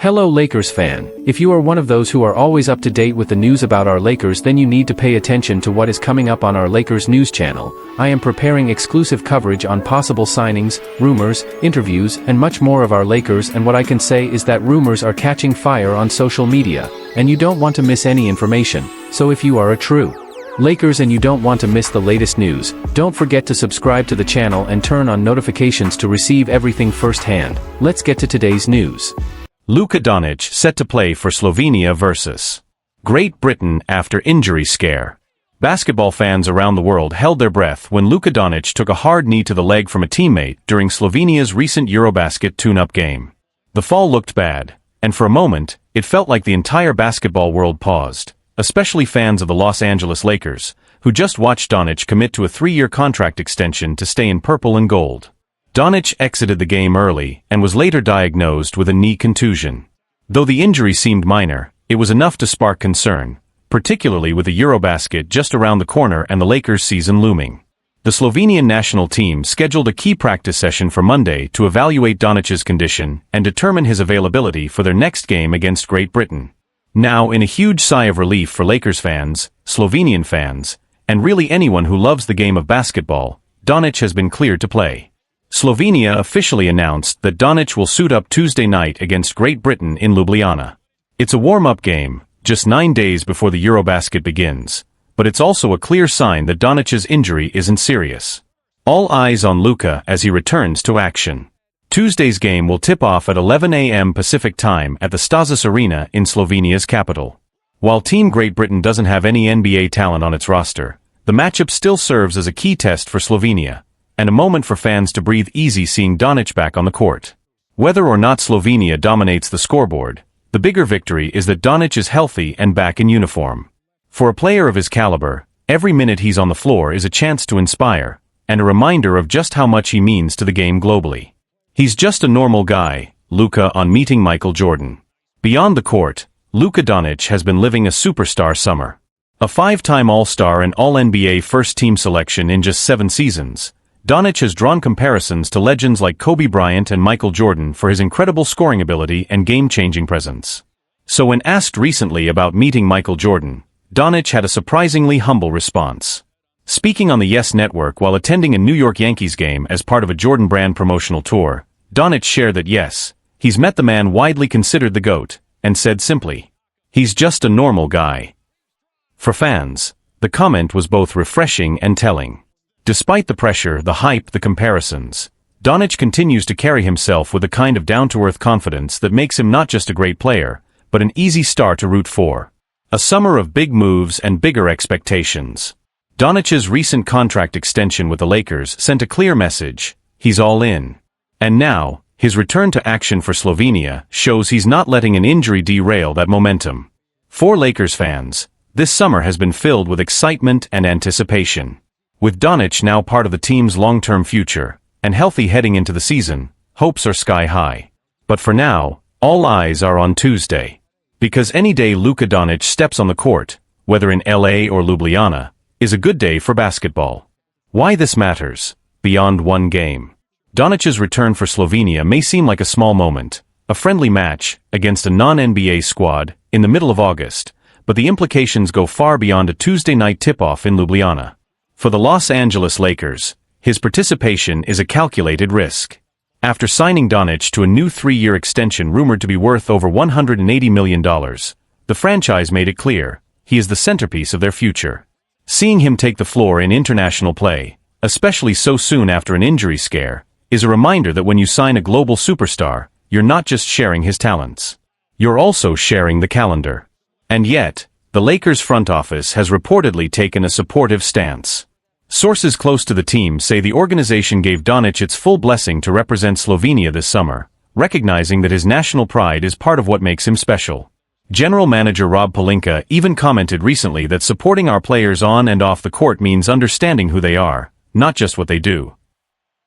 Hello Lakers fan. If you are one of those who are always up to date with the news about our Lakers, then you need to pay attention to what is coming up on our Lakers news channel. I am preparing exclusive coverage on possible signings, rumors, interviews, and much more of our Lakers, and what I can say is that rumors are catching fire on social media, and you don't want to miss any information. So if you are a true Lakers and you don't want to miss the latest news, don't forget to subscribe to the channel and turn on notifications to receive everything firsthand. Let's get to today's news. Luka Dončić set to play for Slovenia vs. Great Britain after injury scare. Basketball fans around the world held their breath when Luka Dončić took a hard knee to the leg from a teammate during Slovenia's recent Eurobasket tune-up game. The fall looked bad, and for a moment, it felt like the entire basketball world paused, especially fans of the Los Angeles Lakers, who just watched Dončić commit to a 3-year contract extension to stay in purple and gold. Dončić exited the game early and was later diagnosed with a knee contusion. Though the injury seemed minor, it was enough to spark concern, particularly with the Eurobasket just around the corner and the Lakers season looming. The Slovenian national team scheduled a key practice session for Monday to evaluate Dončić's condition and determine his availability for their next game against Great Britain. Now, in a huge sigh of relief for Lakers fans, Slovenian fans, and really anyone who loves the game of basketball, Dončić has been cleared to play. Slovenia officially announced that Dončić will suit up Tuesday night against Great Britain in Ljubljana. It's a warm-up game, just 9 days before the Eurobasket begins, but it's also a clear sign that Dončić's injury isn't serious. All eyes on Luka as he returns to action. Tuesday's game will tip off at 11 a.m. Pacific Time at the Stazis Arena in Slovenia's capital. While Team Great Britain doesn't have any NBA talent on its roster, the matchup still serves as a key test for Slovenia, and a moment for fans to breathe easy seeing Dončić back on the court. Whether or not Slovenia dominates the scoreboard, the bigger victory is that Dončić is healthy and back in uniform. For a player of his caliber, every minute he's on the floor is a chance to inspire, and a reminder of just how much he means to the game globally. He's just a normal guy, Luka on meeting Michael Jordan. Beyond the court, Luka Dončić has been living a superstar summer. A 5-time All-Star and All-NBA first-team selection in just 7 seasons, Dončić has drawn comparisons to legends like Kobe Bryant and Michael Jordan for his incredible scoring ability and game-changing presence. So when asked recently about meeting Michael Jordan, Dončić had a surprisingly humble response. Speaking on the Yes Network while attending a New York Yankees game as part of a Jordan Brand promotional tour, Dončić shared that yes, he's met the man widely considered the GOAT, and said simply, "He's just a normal guy." For fans, the comment was both refreshing and telling. Despite the pressure, the hype, the comparisons, Dončić continues to carry himself with a kind of down-to-earth confidence that makes him not just a great player, but an easy star to root for. A summer of big moves and bigger expectations. Dončić's recent contract extension with the Lakers sent a clear message: he's all in. And now, his return to action for Slovenia shows he's not letting an injury derail that momentum. For Lakers fans, this summer has been filled with excitement and anticipation. With Dončić now part of the team's long-term future, and healthy heading into the season, hopes are sky-high. But for now, all eyes are on Tuesday. Because any day Luka Dončić steps on the court, whether in LA or Ljubljana, is a good day for basketball. Why this matters? Beyond one game. Dončić's return for Slovenia may seem like a small moment, a friendly match against a non-NBA squad in the middle of August, but the implications go far beyond a Tuesday night tip-off in Ljubljana. For the Los Angeles Lakers, his participation is a calculated risk. After signing Dončić to a new 3-year extension rumored to be worth over $180 million, the franchise made it clear he is the centerpiece of their future. Seeing him take the floor in international play, especially so soon after an injury scare, is a reminder that when you sign a global superstar, you're not just sharing his talents. You're also sharing the calendar. And yet, the Lakers front office has reportedly taken a supportive stance. Sources close to the team say the organization gave Dončić its full blessing to represent Slovenia this summer, recognizing that his national pride is part of what makes him special. General manager Rob Pelinka even commented recently that supporting our players on and off the court means understanding who they are, not just what they do.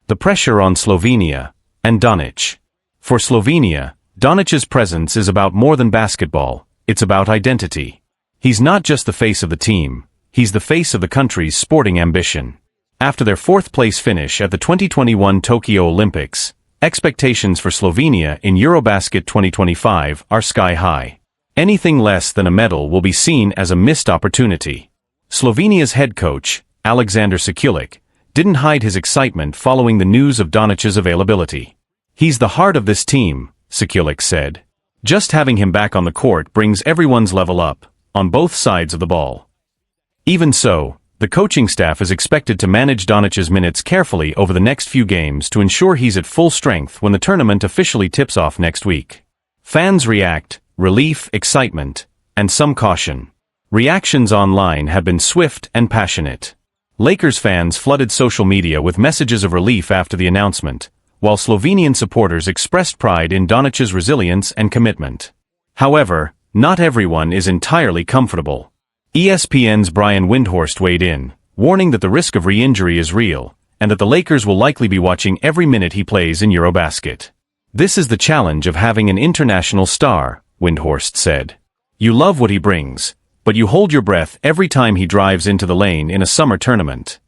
The pressure on Slovenia and Dončić. For Slovenia, Dončić's presence is about more than basketball, it's about identity. He's not just the face of the team, he's the face of the country's sporting ambition. After their 4th-place finish at the 2021 Tokyo Olympics, Expectations for Slovenia in Eurobasket 2025 are sky high. Anything less than a medal will be seen as a missed opportunity. Slovenia's head coach, Alexander Shaquille, didn't hide his excitement following the news of Doncic's availability. "He's the heart of this team," Shaquille said. "Just having him back on the court brings everyone's level up, on both sides of the ball." Even so, the coaching staff is expected to manage Doncic's minutes carefully over the next few games to ensure he's at full strength when the tournament officially tips off next week. Fans react, relief, excitement, and some caution. Reactions online have been swift and passionate. Lakers fans flooded social media with messages of relief after the announcement, while Slovenian supporters expressed pride in Doncic's resilience and commitment. However, not everyone is entirely comfortable. ESPN's Brian Windhorst weighed in, warning that the risk of re-injury is real, and that the Lakers will likely be watching every minute he plays in Eurobasket. "This is the challenge of having an international star," Windhorst said. "You love what he brings, but you hold your breath every time he drives into the lane in a summer tournament."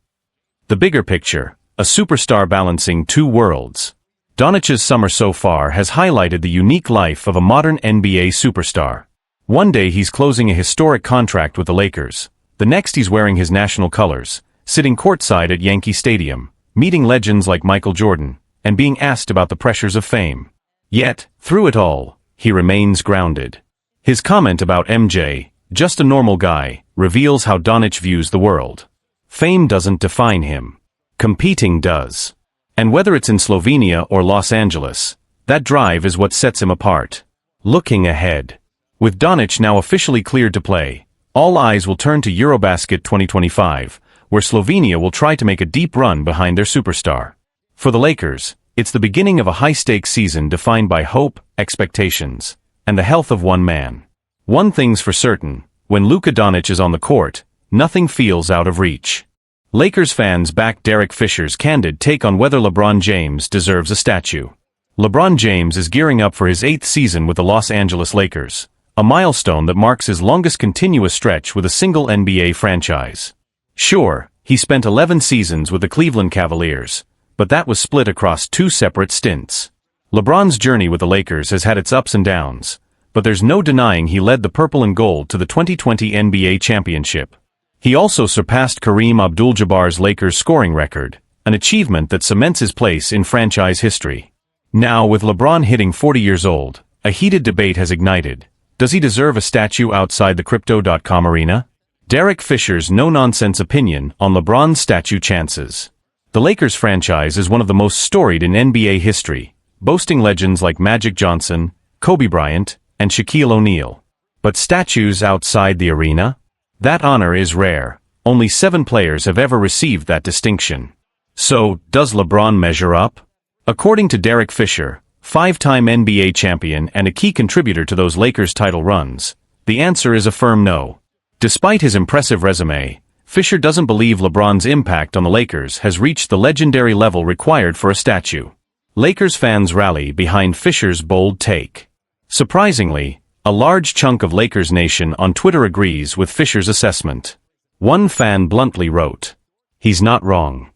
The bigger picture, a superstar balancing two worlds. Doncic's summer so far has highlighted the unique life of a modern NBA superstar. One day he's closing a historic contract with the Lakers, the next he's wearing his national colors, sitting courtside at Yankee Stadium, meeting legends like Michael Jordan, and being asked about the pressures of fame. Yet, through it all, he remains grounded. His comment about MJ, "just a normal guy," reveals how Doncic views the world. Fame doesn't define him. Competing does. And whether it's in Slovenia or Los Angeles, that drive is what sets him apart. Looking ahead. With Doncic now officially cleared to play, all eyes will turn to Eurobasket 2025, where Slovenia will try to make a deep run behind their superstar. For the Lakers, it's the beginning of a high-stakes season defined by hope, expectations, and the health of one man. One thing's for certain, when Luka Dončić is on the court, nothing feels out of reach. Lakers fans back Derek Fisher's candid take on whether LeBron James deserves a statue. LeBron James is gearing up for his 8th season with the Los Angeles Lakers, a milestone that marks his longest continuous stretch with a single NBA franchise. Sure, he spent 11 seasons with the Cleveland Cavaliers, but that was split across 2 separate stints. LeBron's journey with the Lakers has had its ups and downs, but there's no denying he led the purple and gold to the 2020 NBA championship. He also surpassed Kareem Abdul-Jabbar's Lakers scoring record, an achievement that cements his place in franchise history. Now, with LeBron hitting 40 years old, a heated debate has ignited. Does he deserve a statue outside the Crypto.com arena? Derek Fisher's no-nonsense opinion on LeBron's statue chances. The Lakers franchise is one of the most storied in NBA history, boasting legends like Magic Johnson, Kobe Bryant, and Shaquille O'Neal. But statues outside the arena? That honor is rare. Only 7 players have ever received that distinction. So, does LeBron measure up? According to Derek Fisher, 5-time NBA champion and a key contributor to those Lakers title runs, the answer is a firm no. Despite his impressive resume, Fisher doesn't believe LeBron's impact on the Lakers has reached the legendary level required for a statue. Lakers fans rally behind Fisher's bold take. Surprisingly, a large chunk of LakersNation on Twitter agrees with Fisher's assessment. One fan bluntly wrote, "He's not wrong."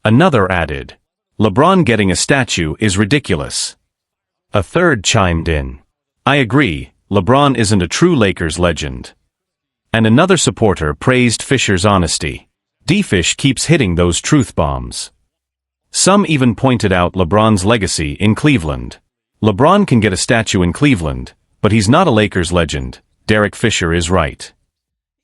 Another added, "LeBron getting a statue is ridiculous." A third chimed in, "I agree, LeBron isn't a true Lakers legend." And another supporter praised Fisher's honesty. D-Fish keeps hitting those truth bombs. Some even pointed out LeBron's legacy in Cleveland. LeBron can get a statue in Cleveland, but he's not a Lakers legend. Derek Fisher is right.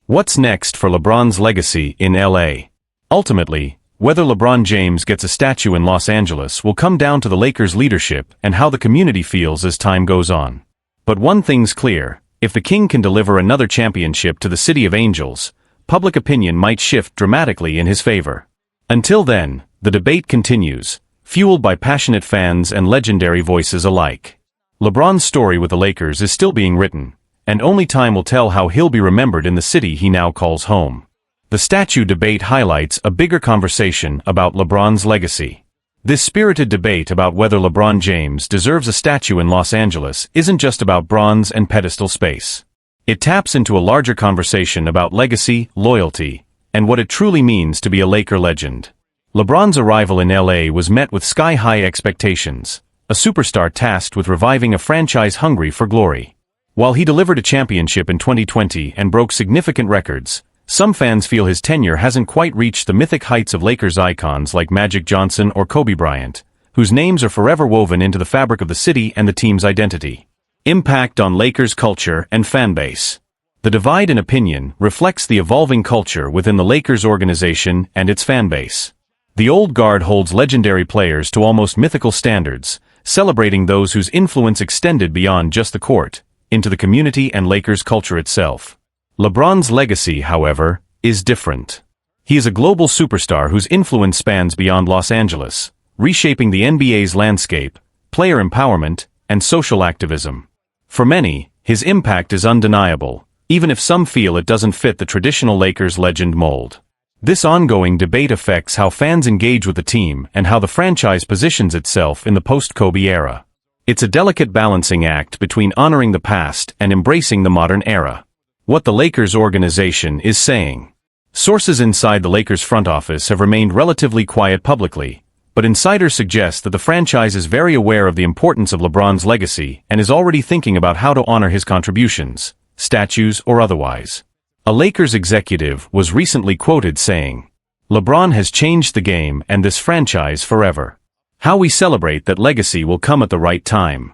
What's next for LeBron's legacy in LA? Ultimately, whether LeBron James gets a statue in Los Angeles will come down to the Lakers' leadership and how the community feels as time goes on. But one thing's clear, if the King can deliver another championship to the City of Angels, public opinion might shift dramatically in his favor. Until then, the debate continues, fueled by passionate fans and legendary voices alike. LeBron's story with the Lakers is still being written, and only time will tell how he'll be remembered in the city he now calls home. The statue debate highlights a bigger conversation about LeBron's legacy. This spirited debate about whether LeBron James deserves a statue in Los Angeles isn't just about bronze and pedestal space. It taps into a larger conversation about legacy, loyalty, and what it truly means to be a Laker legend. LeBron's arrival in LA was met with sky-high expectations, a superstar tasked with reviving a franchise hungry for glory. While he delivered a championship in 2020 and broke significant records, some fans feel his tenure hasn't quite reached the mythic heights of Lakers icons like Magic Johnson or Kobe Bryant, whose names are forever woven into the fabric of the city and the team's identity. Impact on Lakers culture and fanbase. The divide in opinion reflects the evolving culture within the Lakers organization and its fanbase. The old guard holds legendary players to almost mythical standards, celebrating those whose influence extended beyond just the court, into the community and Lakers culture itself. LeBron's legacy, however, is different. He is a global superstar whose influence spans beyond Los Angeles, reshaping the NBA's landscape, player empowerment, and social activism. For many, his impact is undeniable, even if some feel it doesn't fit the traditional Lakers legend mold. This ongoing debate affects how fans engage with the team and how the franchise positions itself in the post-Kobe era. It's a delicate balancing act between honoring the past and embracing the modern era. What the Lakers organization is saying. Sources inside the Lakers front office have remained relatively quiet publicly, but insiders suggest that the franchise is very aware of the importance of LeBron's legacy and is already thinking about how to honor his contributions, statues or otherwise. A Lakers executive was recently quoted saying, "LeBron has changed the game and this franchise forever. How we celebrate that legacy will come at the right time."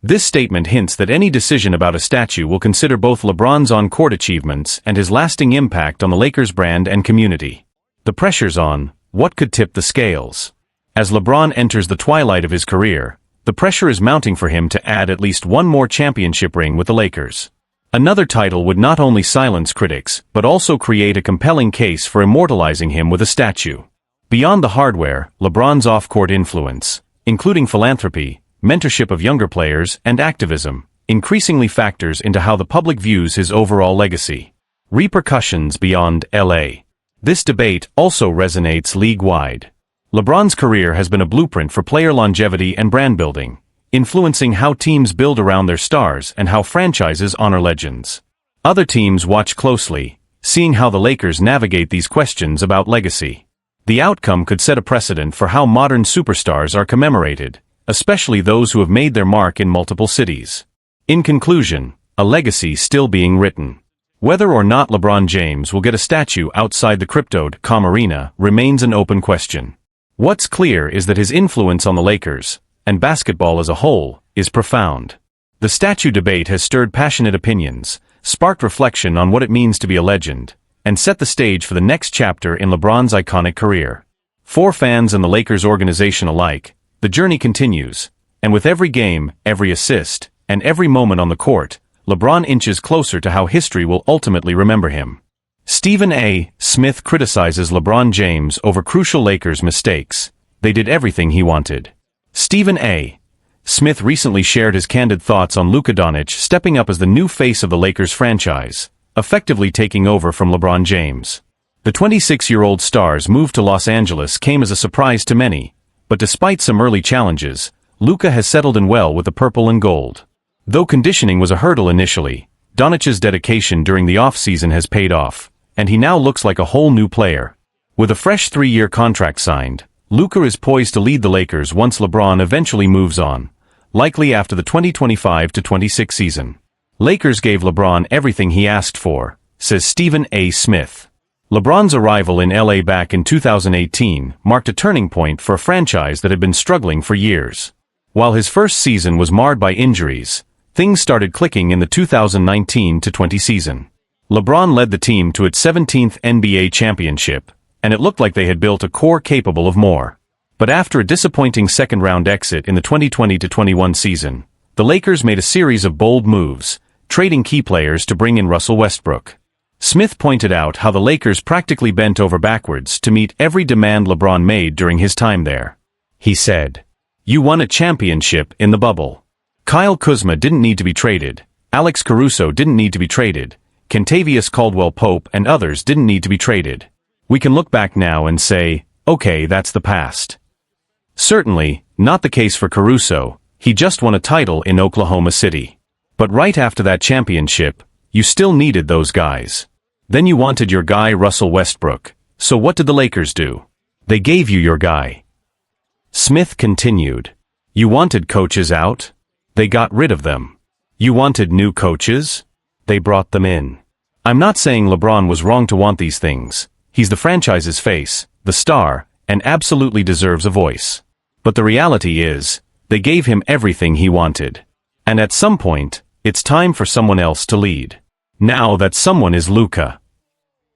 This statement hints that any decision about a statue will consider both LeBron's on-court achievements and his lasting impact on the Lakers brand and community. The pressure's on. What could tip the scales? As LeBron enters the twilight of his career, the pressure is mounting for him to add at least one more championship ring with the Lakers. Another title would not only silence critics, but also create a compelling case for immortalizing him with a statue. Beyond the hardware, LeBron's off-court influence, including philanthropy, mentorship of younger players, and activism, increasingly factors into how the public views his overall legacy. Repercussions beyond LA. This debate also resonates league-wide. LeBron's career has been a blueprint for player longevity and brand building, influencing how teams build around their stars and how franchises honor legends. Other teams watch closely, seeing how the Lakers navigate these questions about legacy. The outcome could set a precedent for how modern superstars are commemorated, especially those who have made their mark in multiple cities. In conclusion, a legacy still being written. Whether or not LeBron James will get a statue outside the Crypto.com arena remains an open question. What's clear is that his influence on the Lakers, and basketball as a whole, is profound. The statue debate has stirred passionate opinions, sparked reflection on what it means to be a legend, and set the stage for the next chapter in LeBron's iconic career. For fans and the Lakers organization alike, the journey continues, and with every game, every assist, and every moment on the court, LeBron inches closer to how history will ultimately remember him. Stephen A. Smith criticizes LeBron James over crucial Lakers mistakes. They did everything he wanted. Stephen A. Smith recently shared his candid thoughts on Luka Dončić stepping up as the new face of the Lakers franchise, effectively taking over from LeBron James. The 26-year-old star's move to Los Angeles came as a surprise to many, but despite some early challenges, Luka has settled in well with the purple and gold. Though conditioning was a hurdle initially, Doncic's dedication during the off-season has paid off, and he now looks like a whole new player. With a fresh 3-year contract signed, Luka is poised to lead the Lakers once LeBron eventually moves on, likely after the 2025-26 season. Lakers gave LeBron everything he asked for, says Stephen A. Smith. LeBron's arrival in LA back in 2018 marked a turning point for a franchise that had been struggling for years. While his first season was marred by injuries, things started clicking in the 2019-20 season. LeBron led the team to its 17th NBA championship, and it looked like they had built a core capable of more. But after a disappointing second-round exit in the 2020-21 season, the Lakers made a series of bold moves, trading key players to bring in Russell Westbrook. Smith pointed out how the Lakers practically bent over backwards to meet every demand LeBron made during his time there. He said, "You won a championship in the bubble. Kyle Kuzma didn't need to be traded, Alex Caruso didn't need to be traded, Kentavious Caldwell-Pope and others didn't need to be traded. We can look back now and say, okay, that's the past." Certainly, not the case for Caruso, he just won a title in Oklahoma City. But right after that championship, you still needed those guys. Then you wanted your guy Russell Westbrook, so what did the Lakers do? They gave you your guy. Smith continued. You wanted coaches out? They got rid of them. You wanted new coaches? They brought them in. I'm not saying LeBron was wrong to want these things. He's the franchise's face, the star, and absolutely deserves a voice. But the reality is, they gave him everything he wanted. And at some point, it's time for someone else to lead. Now that someone is Luka.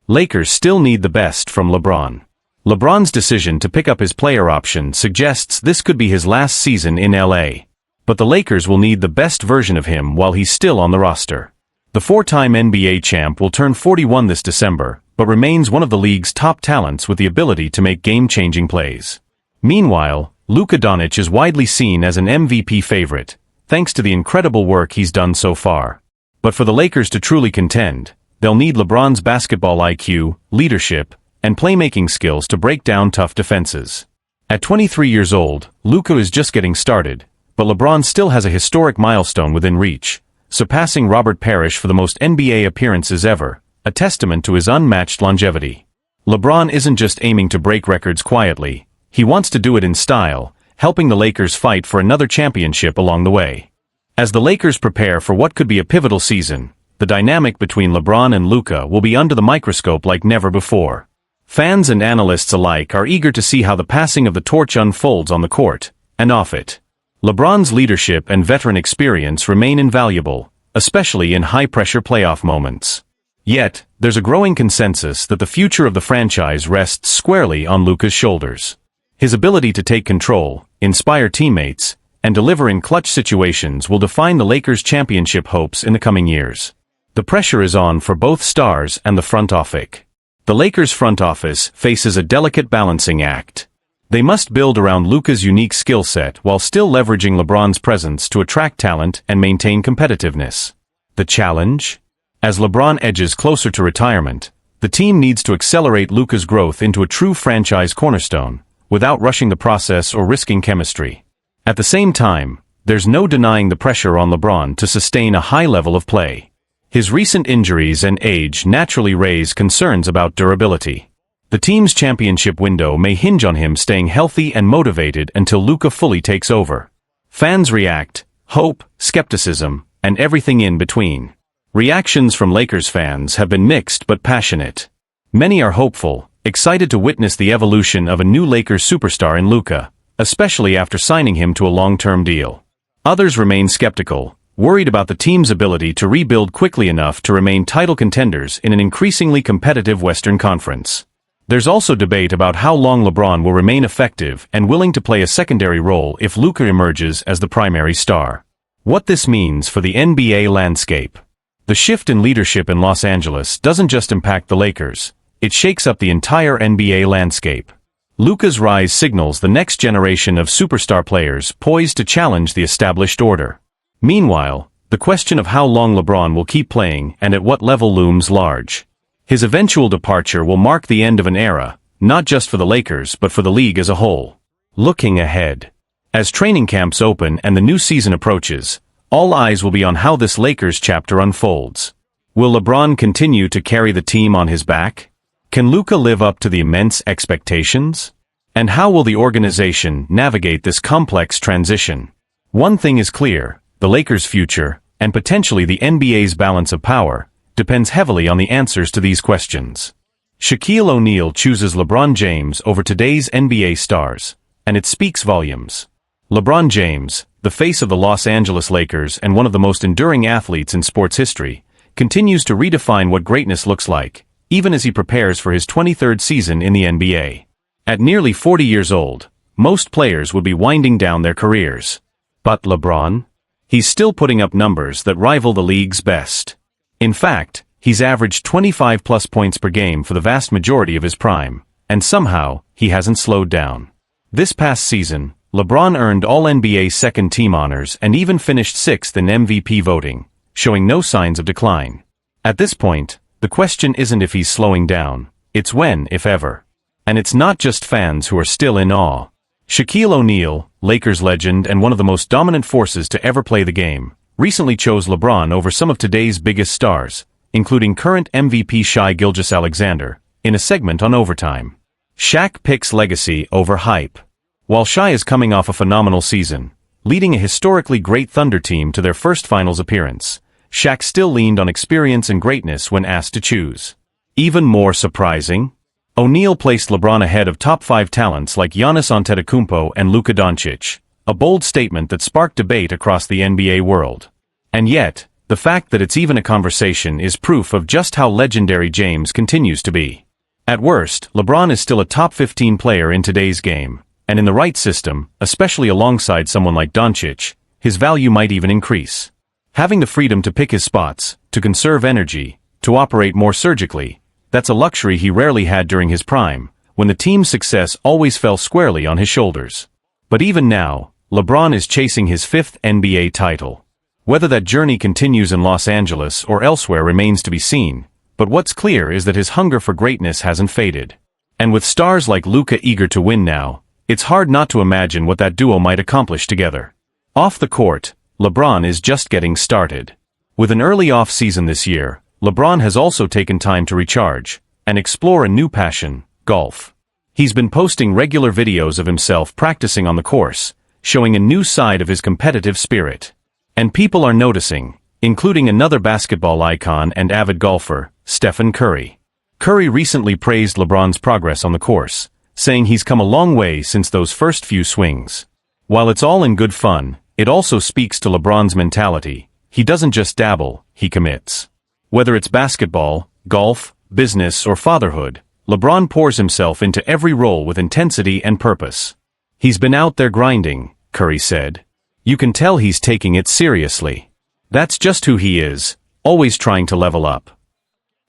Lakers still need the best from LeBron. LeBron's decision to pick up his player option suggests this could be his last season in LA. But the Lakers will need the best version of him while he's still on the roster. The four-time NBA champ will turn 41 this December, but remains one of the league's top talents with the ability to make game-changing plays. Meanwhile, Luka Dončić is widely seen as an MVP favorite, thanks to the incredible work he's done so far. But for the Lakers to truly contend, they'll need LeBron's basketball IQ, leadership, and playmaking skills to break down tough defenses. At 23 years old, Luka is just getting started, but LeBron still has a historic milestone within reach, surpassing Robert Parrish for the most NBA appearances ever, a testament to his unmatched longevity. LeBron isn't just aiming to break records quietly, he wants to do it in style, helping the Lakers fight for another championship along the way. As the Lakers prepare for what could be a pivotal season, the dynamic between LeBron and Luka will be under the microscope like never before. Fans and analysts alike are eager to see how the passing of the torch unfolds on the court, and off it. LeBron's leadership and veteran experience remain invaluable, especially in high-pressure playoff moments. Yet, there's a growing consensus that the future of the franchise rests squarely on Luka's shoulders. His ability to take control, inspire teammates, and deliver in clutch situations will define the Lakers' championship hopes in the coming years. The pressure is on for both stars and the front office. The Lakers' front office faces a delicate balancing act. They must build around Luka's unique skill set while still leveraging LeBron's presence to attract talent and maintain competitiveness. The challenge? As LeBron edges closer to retirement, the team needs to accelerate Luka's growth into a true franchise cornerstone, without rushing the process or risking chemistry. At the same time, there's no denying the pressure on LeBron to sustain a high level of play. His recent injuries and age naturally raise concerns about durability. The team's championship window may hinge on him staying healthy and motivated until Luka fully takes over. Fans react, hope, skepticism, and everything in between. Reactions from Lakers fans have been mixed but passionate. Many are hopeful, excited to witness the evolution of a new Lakers superstar in Luka, especially after signing him to a long-term deal. Others remain skeptical, worried about the team's ability to rebuild quickly enough to remain title contenders in an increasingly competitive Western Conference. There's also debate about how long LeBron will remain effective and willing to play a secondary role if Luka emerges as the primary star. What this means for the NBA landscape. The shift in leadership in Los Angeles doesn't just impact the Lakers, it shakes up the entire NBA landscape. Luka's rise signals the next generation of superstar players poised to challenge the established order. Meanwhile, the question of how long LeBron will keep playing and at what level looms large. His eventual departure will mark the end of an era, not just for the Lakers but for the league as a whole. Looking ahead. As training camps open and the new season approaches, all eyes will be on how this Lakers chapter unfolds. Will LeBron continue to carry the team on his back? Can Luka live up to the immense expectations? And how will the organization navigate this complex transition? One thing is clear, the Lakers' future, and potentially the NBA's balance of power, depends heavily on the answers to these questions. Shaquille O'Neal chooses LeBron James over today's NBA stars, and it speaks volumes. LeBron James, the face of the Los Angeles Lakers and one of the most enduring athletes in sports history, continues to redefine what greatness looks like, even as he prepares for his 23rd season in the NBA. At nearly 40 years old, most players would be winding down their careers. But LeBron? He's still putting up numbers that rival the league's best. In fact, he's averaged 25-plus points per game for the vast majority of his prime, and somehow, he hasn't slowed down. This past season, LeBron earned All-NBA second-team honors and even finished sixth in MVP voting, showing no signs of decline. At this point, the question isn't if he's slowing down, it's when, if ever. And it's not just fans who are still in awe. Shaquille O'Neal, Lakers legend and one of the most dominant forces to ever play the game, recently chose LeBron over some of today's biggest stars, including current MVP Shai Gilgeous-Alexander, in a segment on Overtime. Shaq picks legacy over hype. While Shaq is coming off a phenomenal season, leading a historically great Thunder team to their first finals appearance, Shaq still leaned on experience and greatness when asked to choose. Even more surprising, O'Neal placed LeBron ahead of top 5 talents like Giannis Antetokounmpo and Luka Dončić, a bold statement that sparked debate across the NBA world. And yet, the fact that it's even a conversation is proof of just how legendary James continues to be. At worst, LeBron is still a top 15 player in today's game, and in the right system, especially alongside someone like Doncic, his value might even increase. Having the freedom to pick his spots, to conserve energy, to operate more surgically, that's a luxury he rarely had during his prime, when the team's success always fell squarely on his shoulders. But even now, LeBron is chasing his 5th NBA title. Whether that journey continues in Los Angeles or elsewhere remains to be seen, but what's clear is that his hunger for greatness hasn't faded. And with stars like Luka eager to win now, it's hard not to imagine what that duo might accomplish together. Off the court, LeBron is just getting started. With an early off-season this year, LeBron has also taken time to recharge and explore a new passion, golf. He's been posting regular videos of himself practicing on the course, showing a new side of his competitive spirit. And people are noticing, including another basketball icon and avid golfer, Stephen Curry. Curry recently praised LeBron's progress on the course, saying he's come a long way since those first few swings. While it's all in good fun, it also speaks to LeBron's mentality. He doesn't just dabble, he commits. Whether it's basketball, golf, business, or fatherhood, LeBron pours himself into every role with intensity and purpose. He's been out there grinding, Curry said. You can tell he's taking it seriously. That's just who he is, always trying to level up.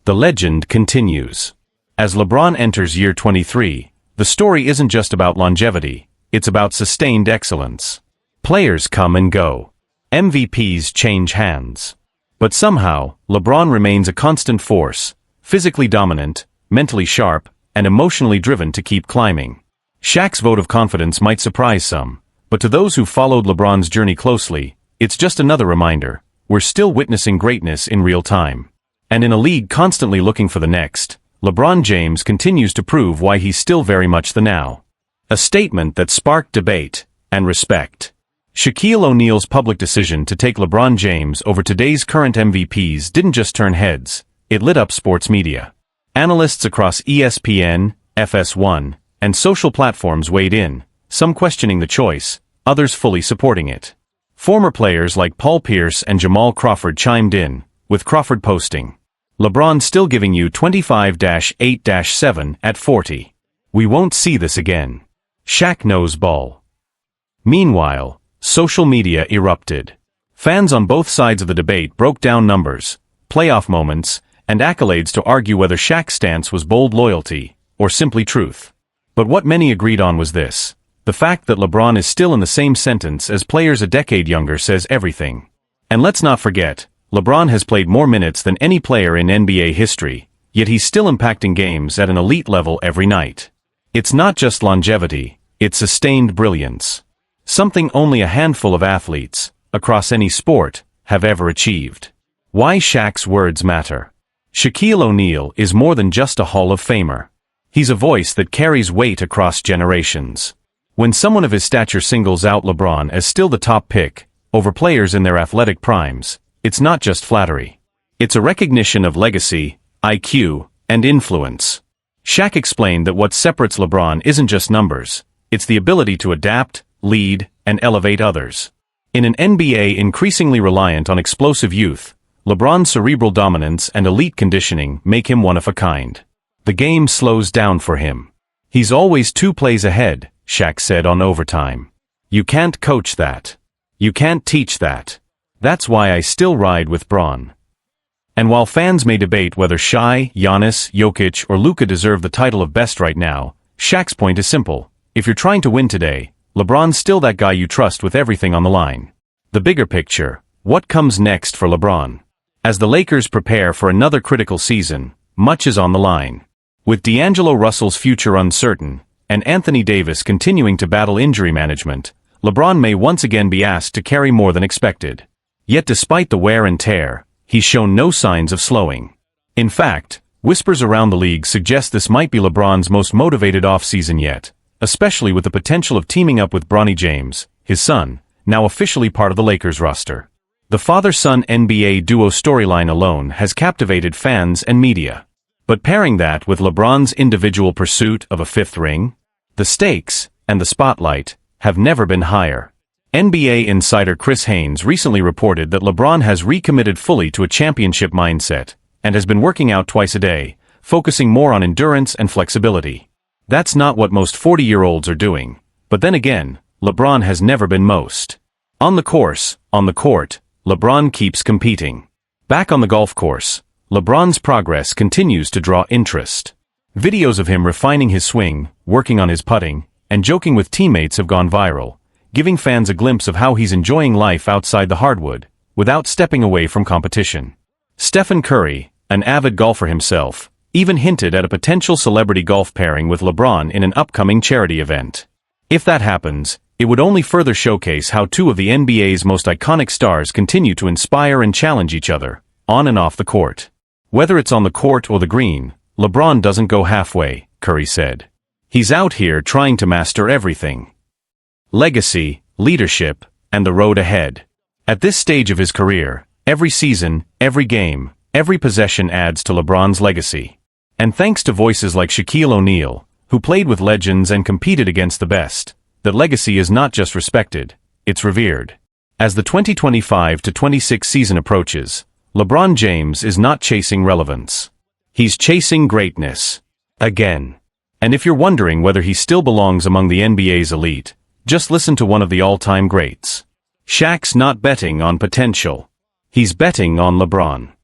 The legend continues. As LeBron enters year 23, the story isn't just about longevity, it's about sustained excellence. Players come and go. MVPs change hands. But somehow, LeBron remains a constant force, physically dominant, mentally sharp, and emotionally driven to keep climbing. Shaq's vote of confidence might surprise some, but to those who followed LeBron's journey closely, it's just another reminder, we're still witnessing greatness in real time. And in a league constantly looking for the next, LeBron James continues to prove why he's still very much the now. A statement that sparked debate and respect. Shaquille O'Neal's public decision to take LeBron James over today's current MVPs didn't just turn heads, it lit up sports media. Analysts across ESPN, FS1, and social platforms weighed in, some questioning the choice, others fully supporting it. Former players like Paul Pierce and Jamal Crawford chimed in, with Crawford posting, "LeBron still giving you 25-8-7 at 40. We won't see this again. Shaq knows ball." Meanwhile, social media erupted. Fans on both sides of the debate broke down numbers, playoff moments, and accolades to argue whether Shaq's stance was bold loyalty, or simply truth. But what many agreed on was this: the fact that LeBron is still in the same sentence as players a decade younger says everything. And let's not forget, LeBron has played more minutes than any player in NBA history, yet he's still impacting games at an elite level every night. It's not just longevity, it's sustained brilliance. Something only a handful of athletes, across any sport, have ever achieved. Why Shaq's words matter. Shaquille O'Neal is more than just a Hall of Famer. He's a voice that carries weight across generations. When someone of his stature singles out LeBron as still the top pick, over players in their athletic primes, it's not just flattery. It's a recognition of legacy, IQ, and influence. Shaq explained that what separates LeBron isn't just numbers, it's the ability to adapt, lead, and elevate others. In an NBA increasingly reliant on explosive youth, LeBron's cerebral dominance and elite conditioning make him one of a kind. The game slows down for him. He's always 2 plays ahead, Shaq said on Overtime. You can't coach that. You can't teach that. That's why I still ride with Bron. And while fans may debate whether Shaq, Giannis, Jokic, or Luka deserve the title of best right now, Shaq's point is simple. If you're trying to win today, LeBron's still that guy you trust with everything on the line. The bigger picture, what comes next for LeBron? As the Lakers prepare for another critical season, much is on the line. With D'Angelo Russell's future uncertain, and Anthony Davis continuing to battle injury management, LeBron may once again be asked to carry more than expected. Yet despite the wear and tear, he's shown no signs of slowing. In fact, Whispers around the league suggest this might be LeBron's most motivated offseason yet, especially with the potential of teaming up with Bronny James, his son, now officially part of the Lakers roster. The father-son NBA duo storyline alone has captivated fans and media. But pairing that with LeBron's individual pursuit of a fifth ring, the stakes, and the spotlight, have never been higher. NBA insider Chris Haynes recently reported that LeBron has recommitted fully to a championship mindset, and has been working out twice a day, focusing more on endurance and flexibility. That's not what most 40-year-olds are doing, but then again, LeBron has never been most. On the court, LeBron keeps competing. Back on the golf course, LeBron's progress continues to draw interest. Videos of him refining his swing, working on his putting, and joking with teammates have gone viral, giving fans a glimpse of how he's enjoying life outside the hardwood, without stepping away from competition. Stephen Curry, an avid golfer himself, even hinted at a potential celebrity golf pairing with LeBron in an upcoming charity event. If that happens, it would only further showcase how two of the NBA's most iconic stars continue to inspire and challenge each other, on and off the court. Whether it's on the court or the green, LeBron doesn't go halfway, Curry said. He's out here trying to master everything. Legacy, leadership, and the road ahead. At this stage of his career, every season, every game, every possession adds to LeBron's legacy. And thanks to voices like Shaquille O'Neal, who played with legends and competed against the best, that legacy is not just respected, it's revered. As the 2025-26 season approaches, LeBron James is not chasing relevance. He's chasing greatness. Again. And if you're wondering whether he still belongs among the NBA's elite, just listen to one of the all-time greats. Shaq's not betting on potential. He's betting on LeBron.